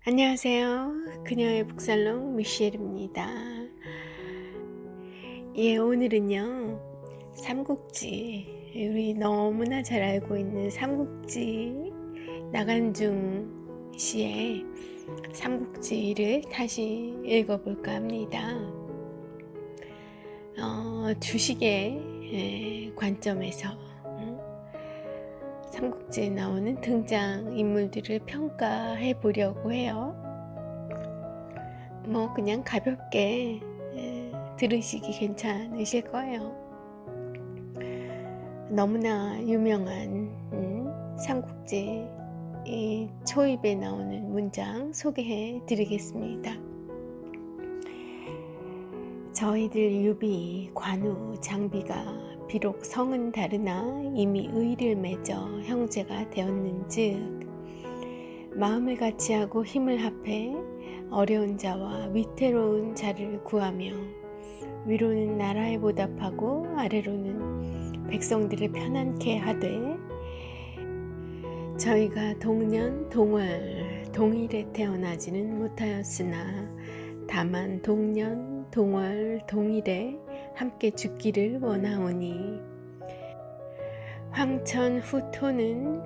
안녕하세요. 그녀의 북살롱 미셸입니다. 오늘은요, 삼국지, 우리 너무나 잘 알고 있는 삼국지, 나간중 씨의 삼국지를 다시 읽어볼까 합니다. 주식의 관점에서 삼국지에 나오는 등장 인물들을 평가해 보려고 해요. 그냥 가볍게 들으시기 괜찮으실 거예요. 너무나 유명한 삼국지 초입에 나오는 문장 소개해 드리겠습니다. 저희들 유비, 관우, 장비가 비록 성은 다르나 이미 의를 맺어 형제가 되었는즉 마음을 같이하고 힘을 합해 어려운 자와 위태로운 자를 구하며 위로는 나라에 보답하고 아래로는 백성들을 편안케 하되 저희가 동년 동월 동일에 태어나지는 못하였으나 다만 동년 동월 동일에 함께 죽기를 원하오니 황천후토는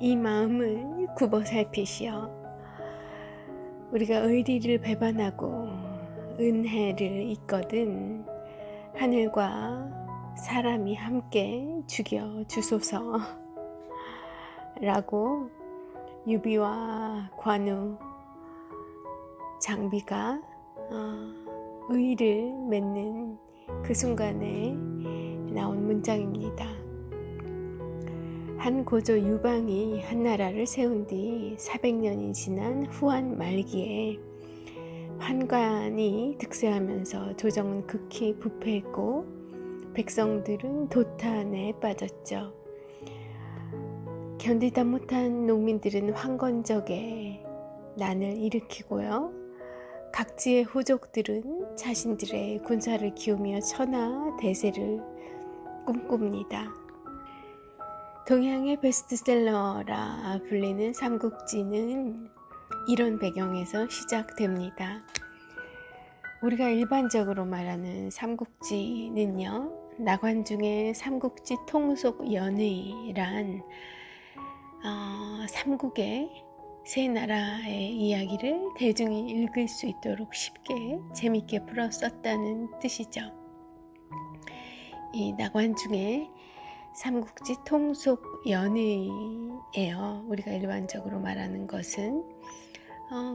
이 마음을 굽어 살피시어 우리가 의리를 배반하고 은혜를 잊거든 하늘과 사람이 함께 죽여 주소서 라고 유비와 관우, 장비가 의를 맺는 그 순간에 나온 문장입니다. 한 고조 유방이 한 나라를 세운 뒤 400년이 지난 후한 말기에 환관이 득세하면서 조정은 극히 부패했고 백성들은 도탄에 빠졌죠. 견디다 못한 농민들은 황건적에 난을 일으키고요. 각지의 호족들은 자신들의 군사를 키우며 천하 대세를 꿈꿉니다. 동양의 베스트셀러라 불리는 삼국지는 이런 배경에서 시작됩니다. 우리가 일반적으로 말하는 삼국지는요, 나관중의 삼국지 통속 연의란 삼국의 세 나라의 이야기를 대중이 읽을 수 있도록 쉽게 재밌게 풀어 썼다는 뜻이죠. 이 나관중의 삼국지 통속 연의예요. 우리가 일반적으로 말하는 것은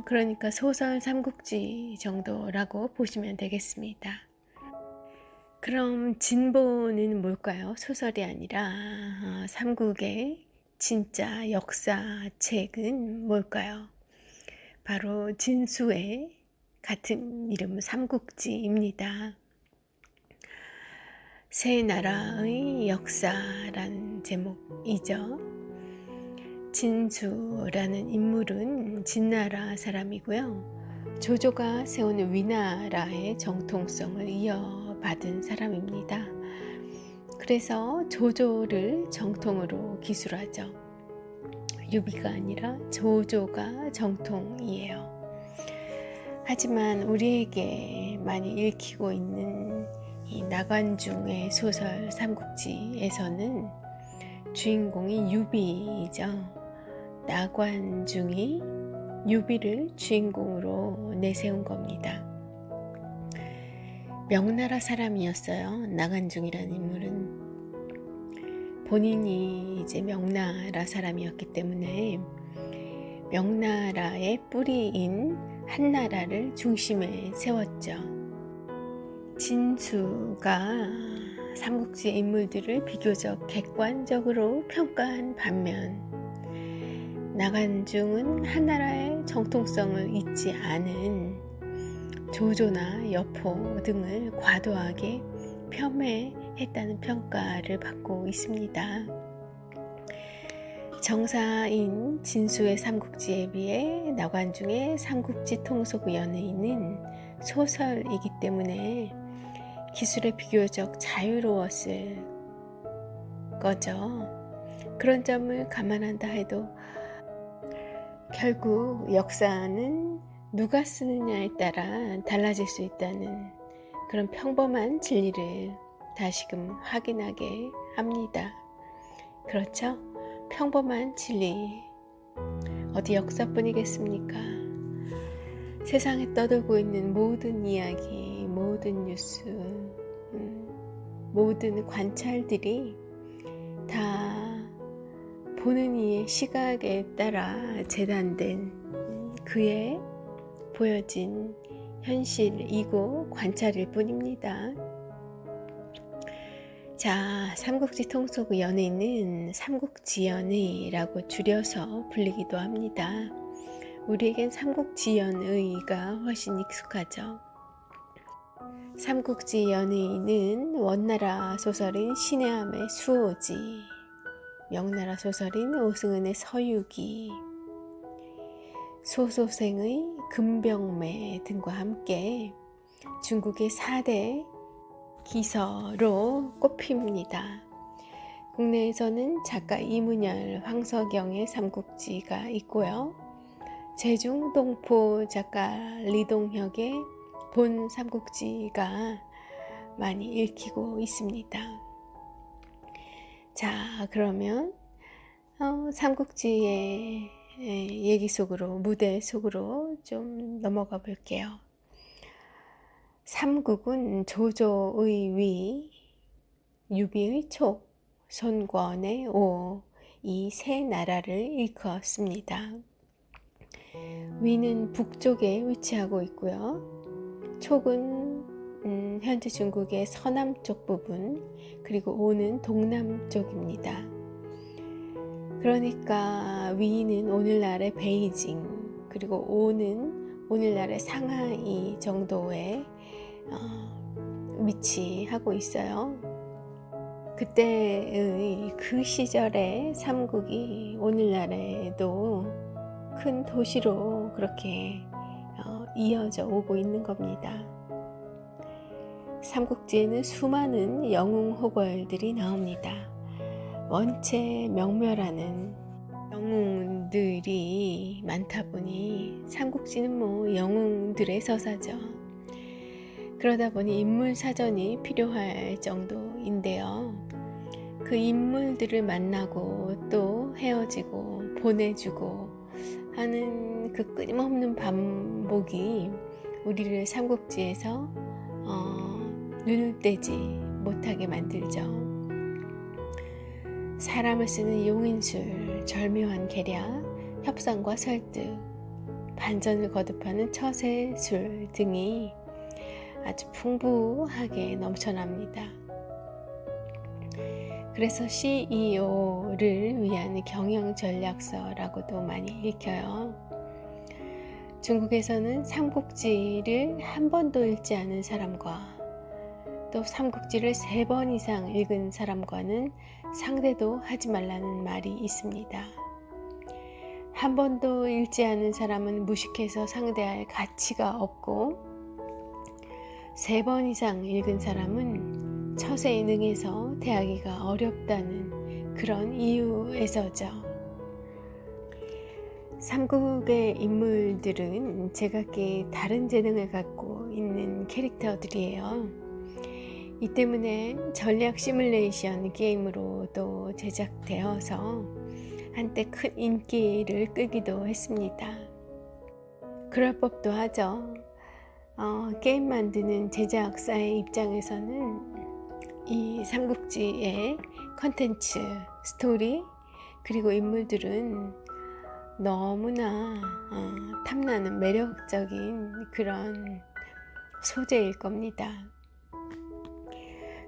그러니까 소설 삼국지 정도라고 보시면 되겠습니다. 그럼 진보는 뭘까요? 소설이 아니라 삼국의 진짜 역사책은 뭘까요? 바로 진수의 같은 이름 삼국지입니다. 세 나라의 역사라는 제목이죠. 진수라는 인물은 진나라 사람이고요. 조조가 세운 위나라의 정통성을 이어받은 사람입니다. 그래서 조조를 정통으로 기술하죠. 유비가 아니라 조조가 정통이에요. 하지만 우리에게 많이 읽히고 있는 이 나관중의 소설 삼국지에서는 주인공이 유비이죠. 나관중이 유비를 주인공으로 내세운 겁니다. 명나라 사람이었어요. 나관중이라는 인물은 본인이 이제 명나라 사람이었기 때문에 명나라의 뿌리인 한나라를 중심에 세웠죠. 진수가 삼국지의 인물들을 비교적 객관적으로 평가한 반면 나관중은 한나라의 정통성을 잊지 않은 조조나 여포 등을 과도하게 폄훼했다는 평가를 받고 있습니다. 정사인 진수의 삼국지에 비해 나관중의 삼국지 통속 연의는 소설이기 때문에 기술에 비교적 자유로웠을 거죠. 그런 점을 감안한다 해도 결국 역사는 누가 쓰느냐에 따라 달라질 수 있다는 그런 평범한 진리를 다시금 확인하게 합니다. 그렇죠? 평범한 진리, 어디 역사뿐이겠습니까? 세상에 떠돌고 있는 모든 이야기, 모든 뉴스, 모든 관찰들이 다 보는 이의 시각에 따라 재단된 그의 보여진 현실이고 관찰일 뿐입니다. 자, 삼국지 통속 연의는 삼국지연의라고 줄여서 불리기도 합니다. 우리에겐 삼국지연의가 훨씬 익숙하죠. 삼국지연의는 원나라 소설인 신의함의 수호지, 명나라 소설인 오승은의 서유기, 소소생의 금병매 등과 함께 중국의 4대 기서로 꼽힙니다. 국내에서는 작가 이문열, 황석영의 삼국지가 있고요. 제중동포 작가 리동혁의 본 삼국지가 많이 읽히고 있습니다. 자, 그러면 삼국지의 얘기 속으로, 무대 속으로 좀 넘어가 볼게요. 삼국은 조조의 위, 유비의 촉, 손권의 오, 이 세 나라를 일컫습니다. 위는 북쪽에 위치하고 있고요. 촉은 현재 중국의 서남쪽 부분, 그리고 오는 동남쪽입니다. 그러니까 위는 오늘날의 베이징, 그리고 오는 오늘날의 상하이 정도에 위치하고 있어요. 그때의 그 시절의 삼국이 오늘날에도 큰 도시로 그렇게 이어져 오고 있는 겁니다. 삼국지에는 수많은 영웅호걸들이 나옵니다. 원체 명멸하는 영웅들이 많다 보니 삼국지는 뭐 영웅들의 서사죠. 그러다 보니 인물 사전이 필요할 정도인데요. 그 인물들을 만나고 또 헤어지고 보내주고 하는 그 끊임없는 반복이 우리를 삼국지에서 눈을 떼지 못하게 만들죠. 사람을 쓰는 용인술, 절묘한 계략, 협상과 설득, 반전을 거듭하는 처세술 등이 아주 풍부하게 넘쳐납니다. 그래서 CEO를 위한 경영 전략서라고도 많이 읽혀요. 중국에서는 삼국지를 한 번도 읽지 않은 사람과 또 삼국지를 3번 이상 읽은 사람과는 상대도 하지 말라는 말이 있습니다. 한 번도 읽지 않은 사람은 무식해서 상대할 가치가 없고 3번 이상 읽은 사람은 처세에 능해서 대하기가 어렵다는 그런 이유에서죠. 삼국의 인물들은 제각기 다른 재능을 갖고 있는 캐릭터들이에요. 이 때문에 전략 시뮬레이션 게임으로도 제작되어서 한때 큰 인기를 끄기도 했습니다. 그럴 법도 하죠. 게임 만드는 제작사의 입장에서는 이 삼국지의 컨텐츠, 스토리, 그리고 인물들은 너무나 탐나는 매력적인 그런 소재일 겁니다.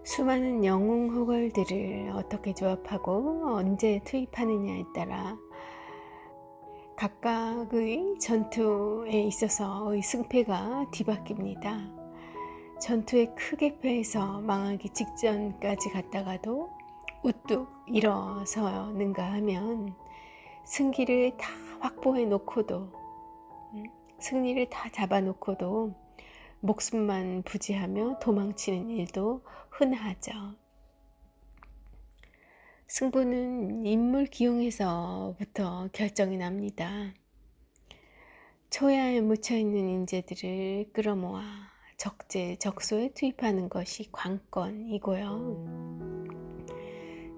수많은 영웅 호걸들을 어떻게 조합하고 언제 투입하느냐에 따라 각각의 전투에 있어서의 승패가 뒤바뀝니다. 전투에 크게 패해서 망하기 직전까지 갔다가도 우뚝 일어서는가 하면 승기를 다 확보해 놓고도 승리를 다 잡아 놓고도 목숨만 부지하며 도망치는 일도 흔하죠. 승부는 인물 기용에서부터 결정이 납니다. 초야에 묻혀있는 인재들을 끌어모아 적재적소에 투입하는 것이 관건이고요.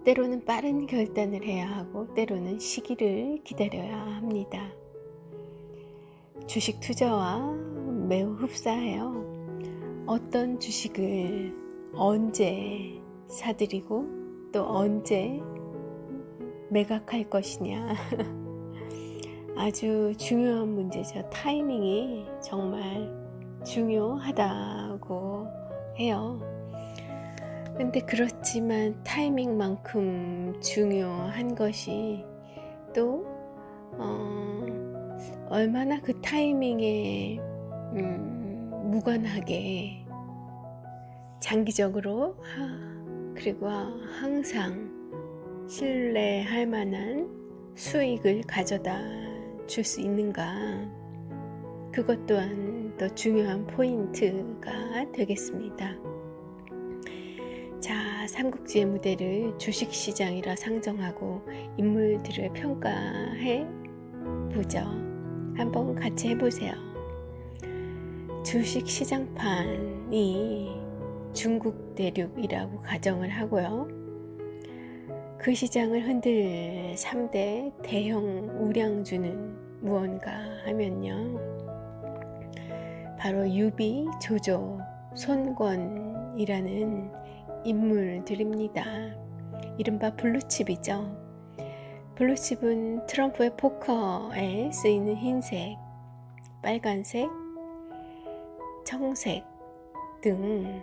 때로는 빠른 결단을 해야 하고 때로는 시기를 기다려야 합니다. 주식 투자와 매우 흡사해요. 어떤 주식을 언제 사들이고 또 언제 매각할 것이냐 아주 중요한 문제죠. 타이밍이 정말 중요하다고 해요. 근데 그렇지만 타이밍만큼 중요한 것이 또 얼마나 그 타이밍에 무관하게 장기적으로 그리고 항상 신뢰할 만한 수익을 가져다 줄 수 있는가, 그것 또한 더 중요한 포인트가 되겠습니다. 자, 삼국지의 무대를 주식시장이라 상정하고 인물들을 평가해 보죠. 한번 같이 해보세요. 주식시장판이 중국 대륙이라고 가정을 하고요. 그 시장을 흔들 3대 대형 우량주는 무언가 하면요, 바로 유비, 조조, 손권이라는 인물들입니다. 이른바 블루칩이죠. 블루칩은 트럼프의 포커에 쓰이는 흰색, 빨간색, 청색 등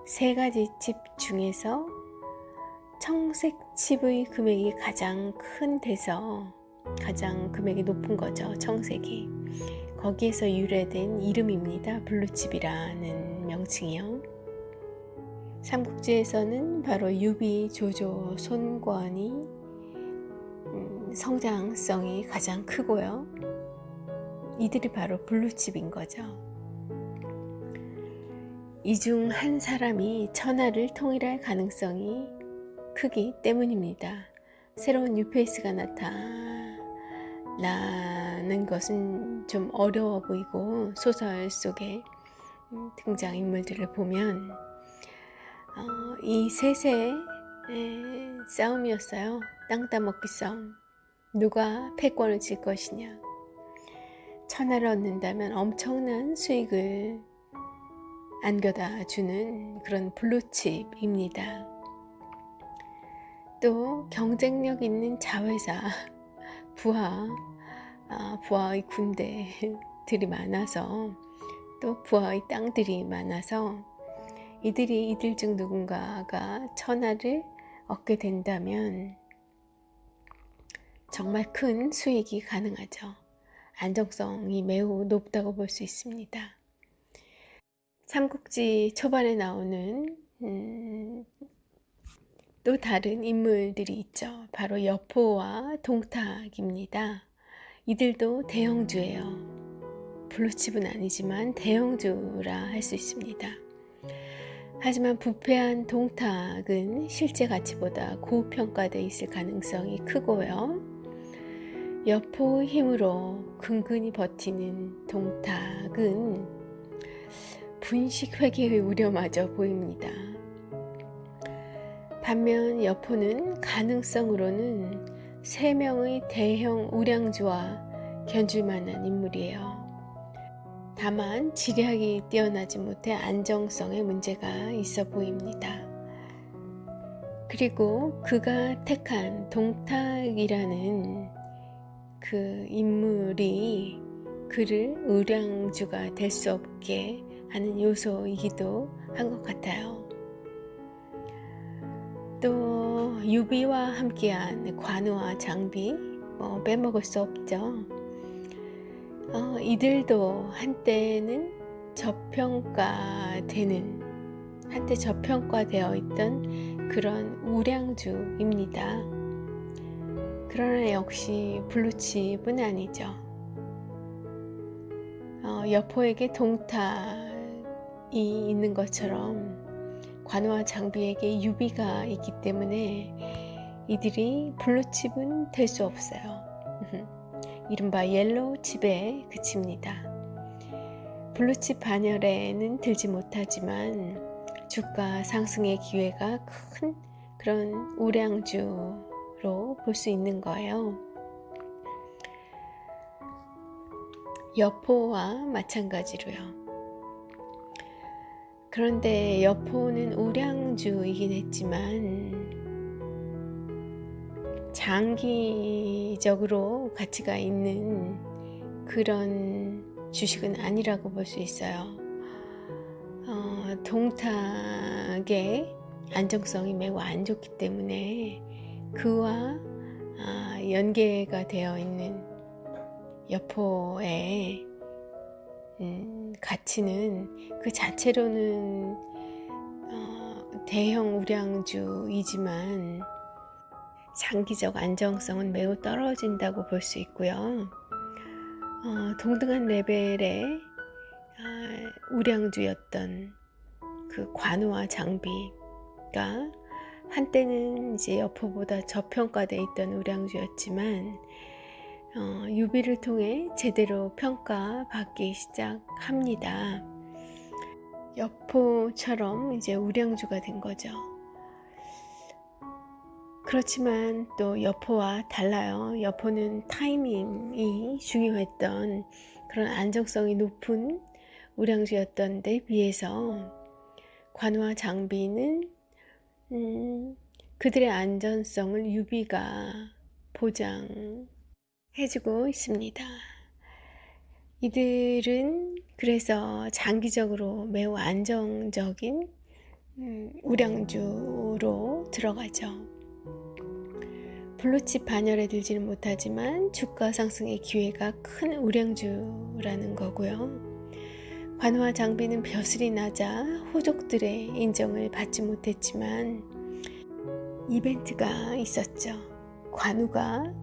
세 가지 칩 중에서 청색 칩의 금액이 가장 큰 데서 가장 금액이 높은 거죠. 청색이. 거기에서 유래된 이름입니다. 블루칩이라는 명칭이요. 삼국지에서는 바로 유비, 조조, 손권이 성장성이 가장 크고요. 이들이 바로 블루칩인 거죠. 이 중 한 사람이 천하를 통일할 가능성이 크기 때문입니다. 새로운 뉴페이스가 나타나는 것은 좀 어려워 보이고, 소설 속에 등장인물들을 보면 이 셋의 싸움이었어요. 땅 따먹기 싸움. 누가 패권을 질 것이냐. 천하를 얻는다면 엄청난 수익을 안겨다 주는 그런 블루칩입니다. 또 경쟁력 있는 자회사, 부하의 군대들이 많아서, 또 부하의 땅들이 많아서 이들 중 누군가가 천하를 얻게 된다면 정말 큰 수익이 가능하죠. 안정성이 매우 높다고 볼 수 있습니다. 삼국지 초반에 나오는 또 다른 인물들이 있죠. 바로 여포와 동탁입니다. 이들도 대형주예요. 블루칩은 아니지만 대형주라 할 수 있습니다. 하지만 부패한 동탁은 실제 가치보다 고평가되어 있을 가능성이 크고요. 여포의 힘으로 근근히 버티는 동탁은 분식 회계의 우려마저 보입니다. 반면 여포는 가능성으로는 3명의 대형 우량주와 견줄 만한 인물이에요. 다만 지략이 뛰어나지 못해 안정성에 문제가 있어 보입니다. 그리고 그가 택한 동탁이라는 그 인물이 그를 우량주가 될 수 없게 하는 요소이기도 한 것 같아요. 또 유비와 함께한 관우와 장비, 빼먹을 수 없죠. 이들도 한때 저평가되어 있던 그런 우량주입니다. 그러나 역시 블루칩은 아니죠. 여포에게 동탁이 있는 것처럼 관우와 장비에게 유비가 있기 때문에 이들이 블루칩은 될 수 없어요. 이른바 옐로우칩에 그칩니다. 블루칩 반열에는 들지 못하지만 주가 상승의 기회가 큰 그런 우량주로 볼 수 있는 거예요. 여포와 마찬가지로요. 그런데 여포는 우량주이긴 했지만 장기적으로 가치가 있는 그런 주식은 아니라고 볼 수 있어요. 동탁의 안정성이 매우 안 좋기 때문에 그와 연계가 되어 있는 여포의 가치는 그 자체로는 대형 우량주이지만 장기적 안정성은 매우 떨어진다고 볼 수 있고요. 동등한 레벨의 우량주였던 그 관우와 장비가 한때는 이제 여포보다 저평가되어 있던 우량주였지만 유비를 통해 제대로 평가받기 시작합니다. 여포처럼 이제 우량주가 된 거죠. 그렇지만 또 여포와 달라요. 여포는 타이밍이 중요했던 그런 안정성이 높은 우량주였던 데 비해서 관우와 장비는 그들의 안전성을 유비가 보장해주고 있습니다. 이들은 그래서 장기적으로 매우 안정적인 우량주로 들어가죠. 블루칩 반열에 들지는 못하지만 주가 상승의 기회가 큰 우량주라는 거고요. 관우와 장비는 벼슬이 낮아 호족들의 인정을 받지 못했지만 이벤트가 있었죠. 관우가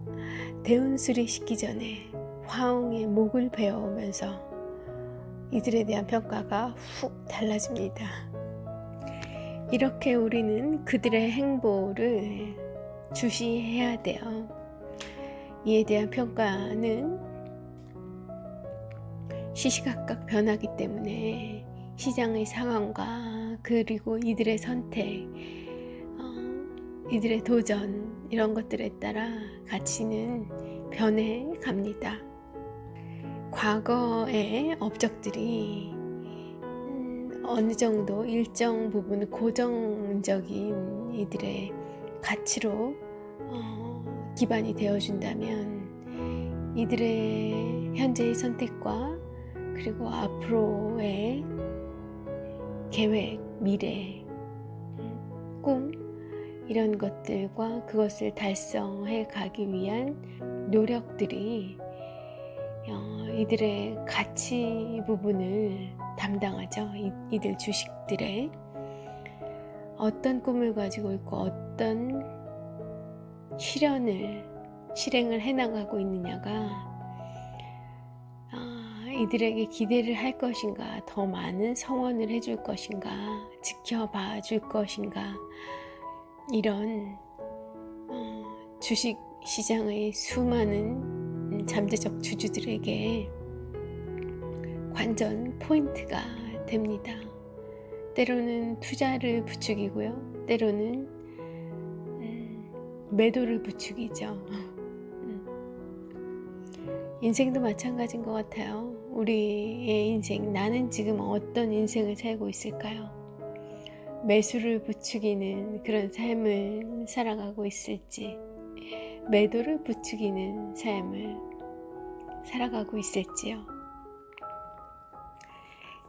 대운수리 시기 전에 화웅의 목을 베어오면서 이들에 대한 평가가 훅 달라집니다. 이렇게 우리는 그들의 행보를 주시해야 돼요. 이에 대한 평가는 시시각각 변하기 때문에 시장의 상황과 그리고 이들의 선택, 이들의 도전 이런 것들에 따라 가치는 변해 갑니다. 과거의 업적들이 어느 정도 일정 부분 고정적인 이들의 가치로 기반이 되어준다면 이들의 현재의 선택과 그리고 앞으로의 계획, 미래, 꿈 이런 것들과 그것을 달성해 가기 위한 노력들이 이들의 가치 부분을 담당하죠. 이들 주식들의 어떤 꿈을 가지고 있고 어떤 실행을 해나가고 있느냐가 이들에게 기대를 할 것인가, 더 많은 성원을 해줄 것인가, 지켜봐 줄 것인가 이런 주식 시장의 수많은 잠재적 주주들에게 관전 포인트가 됩니다. 때로는 투자를 부추기고요. 때로는 매도를 부추기죠. 인생도 마찬가지인 것 같아요. 우리의 인생, 나는 지금 어떤 인생을 살고 있을까요? 매수를 부추기는 그런 삶을 살아가고 있을지, 매도를 부추기는 삶을 살아가고 있을지요.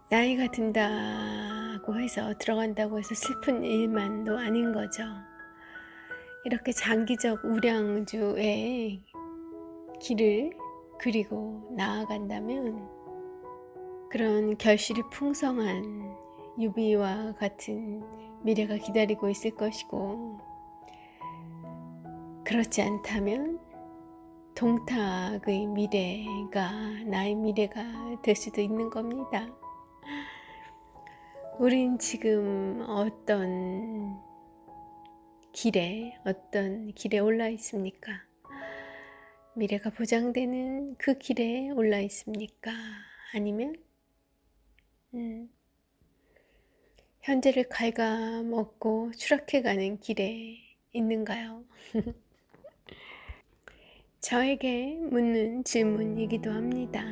나이가 든다고 해서 들어간다고 해서 슬픈 일만도 아닌 거죠. 이렇게 장기적 우량주의 길을 그리고 나아간다면 그런 결실이 풍성한 유비와 같은 미래가 기다리고 있을 것이고, 그렇지 않다면 동탁의 미래가 나의 미래가 될 수도 있는 겁니다. 우린 지금 어떤 길에 올라 있습니까? 미래가 보장되는 그 길에 올라 있습니까? 아니면 현재를 갉아먹고 추락해가는 길에 있는가요? 저에게 묻는 질문이기도 합니다.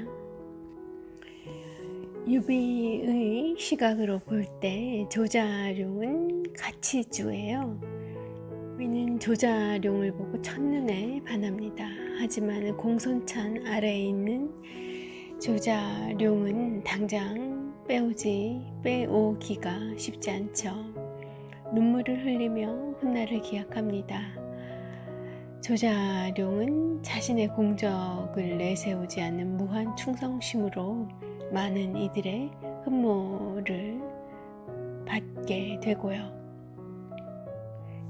유비의 시각으로 볼 때 조자룡은 가치주예요. 유비는 조자룡을 보고 첫눈에 반합니다. 하지만 공손찬 아래에 있는 조자룡은 당장 빼오기가 쉽지 않죠. 눈물을 흘리며 훗날을 기약합니다. 조자룡은 자신의 공적을 내세우지 않는 무한 충성심으로 많은 이들의 흠모를 받게 되고요.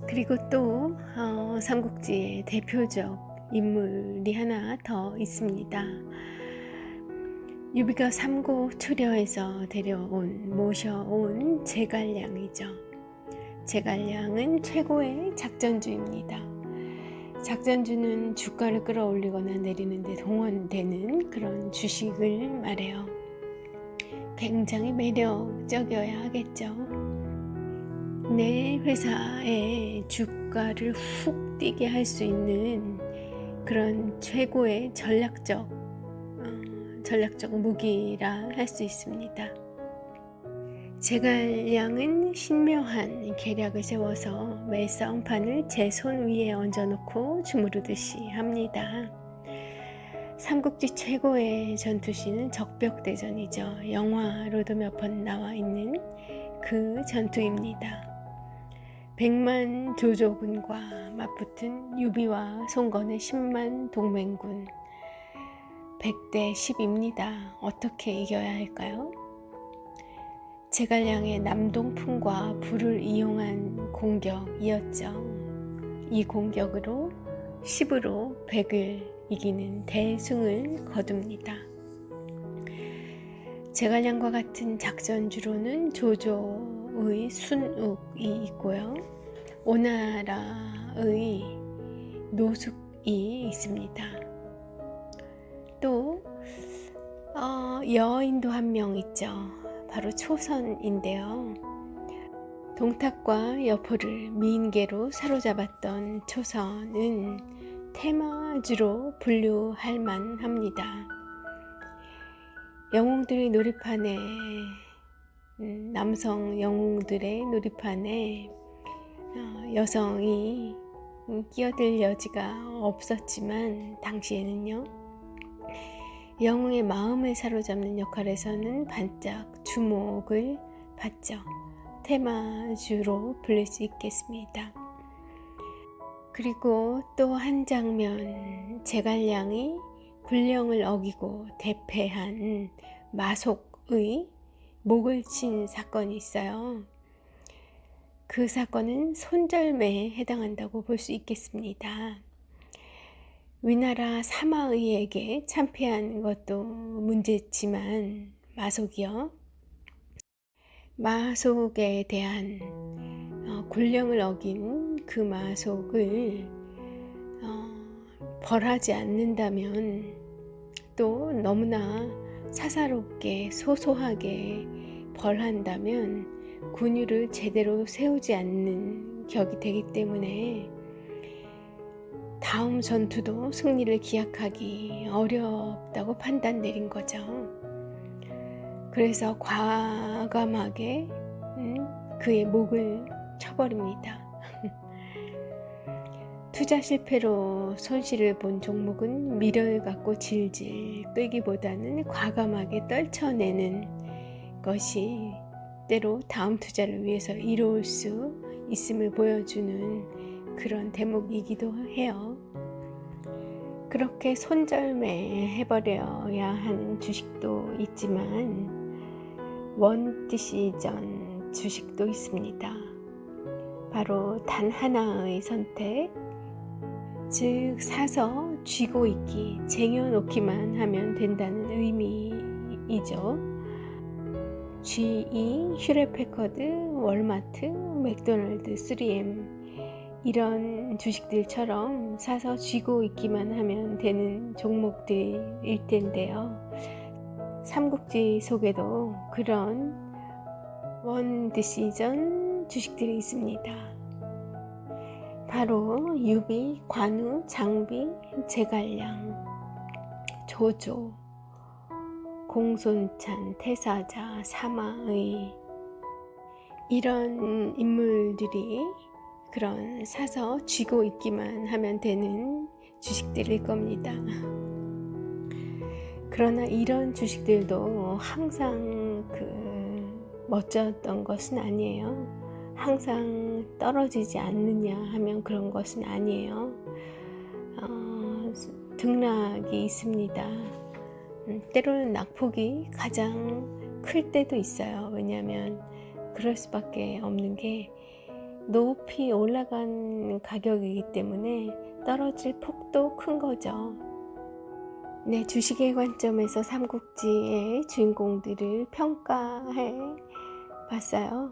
그리고 또 삼국지의 대표적 인물이 하나 더 있습니다. 유비가 삼고초려에서 모셔온 제갈량이죠. 제갈량은 최고의 작전주입니다. 작전주는 주가를 끌어올리거나 내리는데 동원되는 그런 주식을 말해요. 굉장히 매력적이어야 하겠죠. 내 회사의 주가를 훅 뛰게 할 수 있는 그런 최고의 전략적 무기라 할 수 있습니다. 제갈량은 신묘한 계략을 세워서 매 싸움판을 제 손 위에 얹어놓고 주무르듯이 합니다. 삼국지 최고의 전투시는 적벽대전이죠. 영화로도 몇 번 나와 있는 그 전투입니다. 100만 조조군과 맞붙은 유비와 송건의 10만 동맹군 100대 10입니다. 어떻게 이겨야 할까요? 제갈량의 남동풍과 불을 이용한 공격이었죠. 이 공격으로 10으로 100을 이기는 대승을 거둡니다. 제갈량과 같은 작전주로는 조조의 순욱이 있고요. 오나라의 노숙이 있습니다. 또 여인도 한 명 있죠. 바로 초선인데요. 동탁과 여포를 미인계로 사로잡았던 초선은 테마주로 분류할 만합니다. 영웅들의 놀이판에 남성 영웅들의 놀이판에 여성이 끼어들 여지가 없었지만 당시에는요. 영웅의 마음을 사로잡는 역할에서는 반짝 주목을 받죠. 테마주로 불릴 수 있겠습니다. 그리고 또 한 장면, 제갈량이 군령을 어기고 대패한 마속의 목을 친 사건이 있어요. 그 사건은 손절매에 해당한다고 볼 수 있겠습니다. 위나라 사마의에게 참패한 것도 문제지만 마속에 대한 군령을 어긴 그 마속을 벌하지 않는다면 또 너무나 사사롭게 소소하게 벌한다면 군유를 제대로 세우지 않는 격이 되기 때문에 다음 전투도 승리를 기약하기 어렵다고 판단 내린 거죠. 그래서 과감하게 그의 목을 쳐버립니다. 투자 실패로 손실을 본 종목은 미련을 갖고 질질 끌기보다는 과감하게 떨쳐내는 것이 때로 다음 투자를 위해서 이로울 수 있음을 보여주는 그런 대목이기도 해요. 그렇게 손절매 해버려야 하는 주식도 있지만 원디시전 주식도 있습니다. 바로 단 하나의 선택, 즉 사서 쥐고 있기, 쟁여놓기만 하면 된다는 의미이죠. GE, 휴렛패커드, 월마트, 맥도날드, 3M 이런 주식들처럼 사서 쥐고 있기만 하면 되는 종목들일 텐데요. 삼국지 속에도 그런 원 디시전 주식들이 있습니다. 바로 유비, 관우, 장비, 제갈량, 조조, 공손찬, 태사자, 사마의 이런 인물들이 그런 사서 쥐고 있기만 하면 되는 주식들일 겁니다. 그러나 이런 주식들도 항상 멋졌던 것은 아니에요. 항상 떨어지지 않느냐 하면 그런 것은 아니에요. 등락이 있습니다. 때로는 낙폭이 가장 클 때도 있어요. 왜냐하면 그럴 수밖에 없는 게 높이 올라간 가격이기 때문에 떨어질 폭도 큰 거죠. 네, 주식의 관점에서 삼국지의 주인공들을 평가해 봤어요.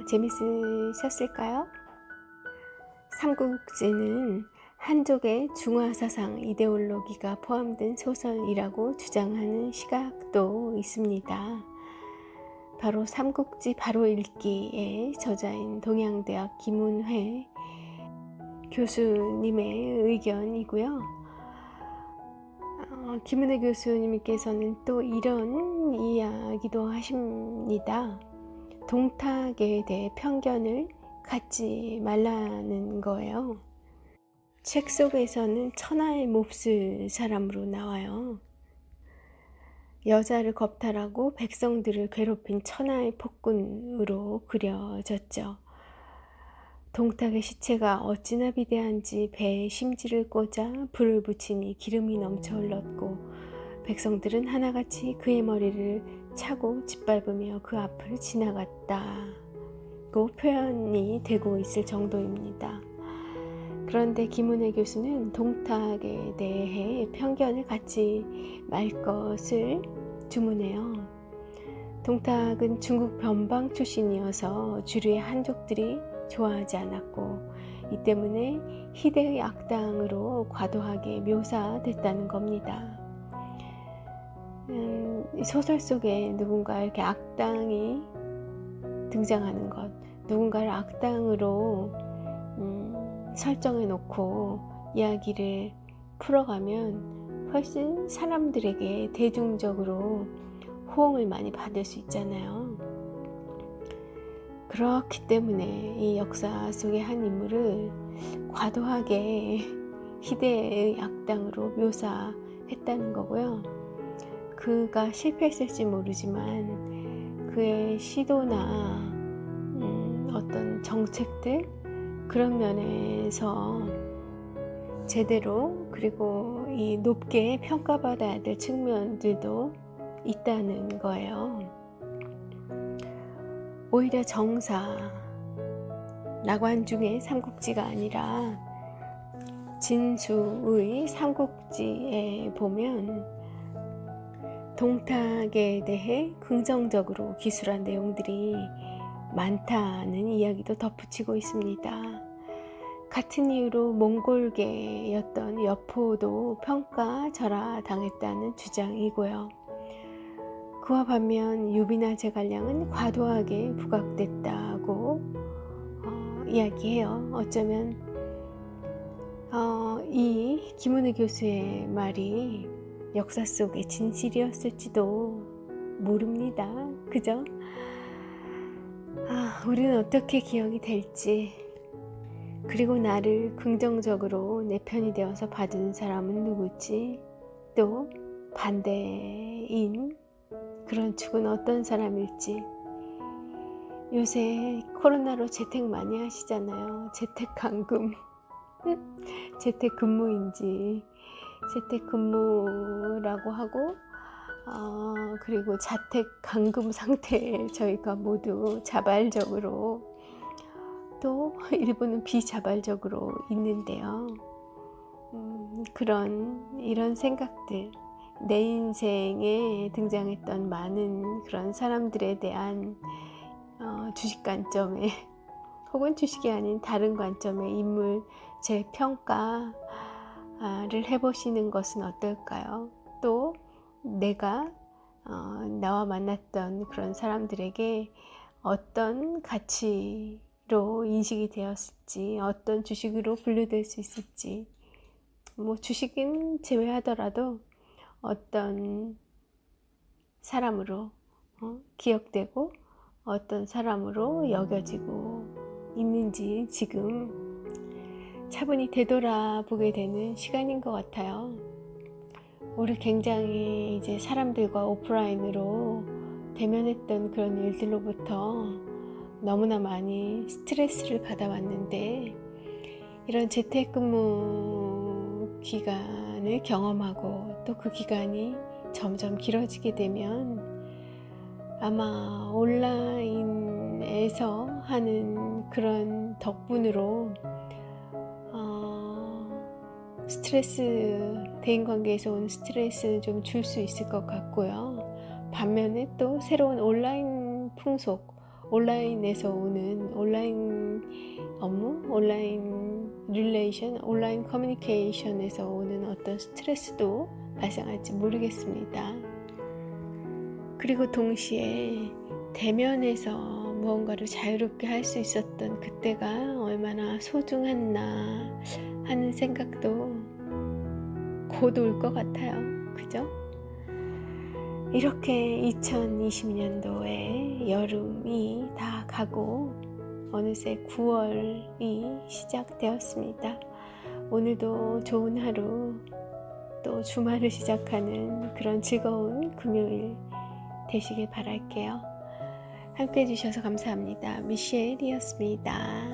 재밌으셨을까요? 삼국지는 한족의 중화사상 이데올로기가 포함된 소설이라고 주장하는 시각도 있습니다. 바로 삼국지 바로 읽기의 저자인 동양대학 김은회 교수님의 의견이고요. 김은혜 교수님께서는 또 이런 이야기도 하십니다. 동탁에 대해 편견을 갖지 말라는 거예요. 책 속에서는 천하에 몹쓸 사람으로 나와요. 여자를 겁탈하고 백성들을 괴롭힌 천하의 폭군으로 그려졌죠. 동탁의 시체가 어찌나 비대한지 배에 심지를 꽂아 불을 붙이니 기름이 넘쳐 흘렀고 백성들은 하나같이 그의 머리를 차고 짓밟으며 그 앞을 지나갔다고 표현이 되고 있을 정도입니다. 그런데 김은혜 교수는 동탁에 대해 편견을 갖지 말 것을 주문해요. 동탁은 중국 변방 출신이어서 주류의 한족들이 좋아하지 않았고 이 때문에 희대의 악당으로 과도하게 묘사됐다는 겁니다. 소설 속에 누군가 이렇게 악당이 등장하는 것, 누군가를 악당으로 설정해 놓고 이야기를 풀어가면 훨씬 사람들에게 대중적으로 호응을 많이 받을 수 있잖아요. 그렇기 때문에 이 역사 속의 한 인물을 과도하게 희대의 악당으로 묘사했다는 거고요. 그가 실패했을지 모르지만 그의 시도나 어떤 정책들 그런 면에서 제대로 그리고 이 높게 평가받아야 될 측면들도 있다는 거예요. 오히려 정사, 나관중의 삼국지가 아니라 진수의 삼국지에 보면 동탁에 대해 긍정적으로 기술한 내용들이 많다는 이야기도 덧붙이고 있습니다. 같은 이유로 몽골계였던 여포도 평가절하당했다는 주장이고요. 그와 반면 유비나 제갈량은 과도하게 부각됐다고 이야기해요. 어쩌면 이 김은혜 교수의 말이 역사 속의 진실이었을지도 모릅니다. 그죠? 우리는 어떻게 기억이 될지, 그리고 나를 긍정적으로 내 편이 되어서 봐주는 사람은 누구지, 또 반대인 그런 축은 어떤 사람일지. 요새 코로나로 재택 많이 하시잖아요. 재택강금 재택근무인지 재택근무라고 하고 그리고 자택강금 상태에 저희가 모두 자발적으로, 또 일부는 비자발적으로 있는데요. 이런 생각들, 내 인생에 등장했던 많은 그런 사람들에 대한 주식 관점에 혹은 주식이 아닌 다른 관점의 인물 재평가를 해보시는 것은 어떨까요? 또 내가 나와 만났던 그런 사람들에게 어떤 가치로 인식이 되었을지, 어떤 주식으로 분류될 수 있을지, 뭐 주식은 제외하더라도 어떤 사람으로 기억되고 어떤 사람으로 여겨지고 있는지 지금 차분히 되돌아보게 되는 시간인 것 같아요. 우리 굉장히 이제 사람들과 오프라인으로 대면했던 그런 일들로부터 너무나 많이 스트레스를 받아왔는데, 이런 재택근무 기간을 경험하고 또 그 기간이 점점 길어지게 되면 아마 온라인에서 하는 그런 덕분으로 대인관계에서 오는 스트레스는 좀 줄 수 있을 것 같고요. 반면에 또 새로운 온라인 풍속, 온라인에서 오는 온라인 업무, 온라인 릴레이션, 온라인 커뮤니케이션에서 오는 어떤 스트레스도 발생할지 모르겠습니다. 그리고 동시에 대면에서 무언가를 자유롭게 할 수 있었던 그때가 얼마나 소중했나 하는 생각도 곧 올 것 같아요. 그죠? 이렇게 2020년도에 여름이 다 가고 어느새 9월이 시작되었습니다. 오늘도 좋은 하루, 또 주말을 시작하는 그런 즐거운 금요일 되시길 바랄게요. 함께 해주셔서 감사합니다. 미셸이었습니다.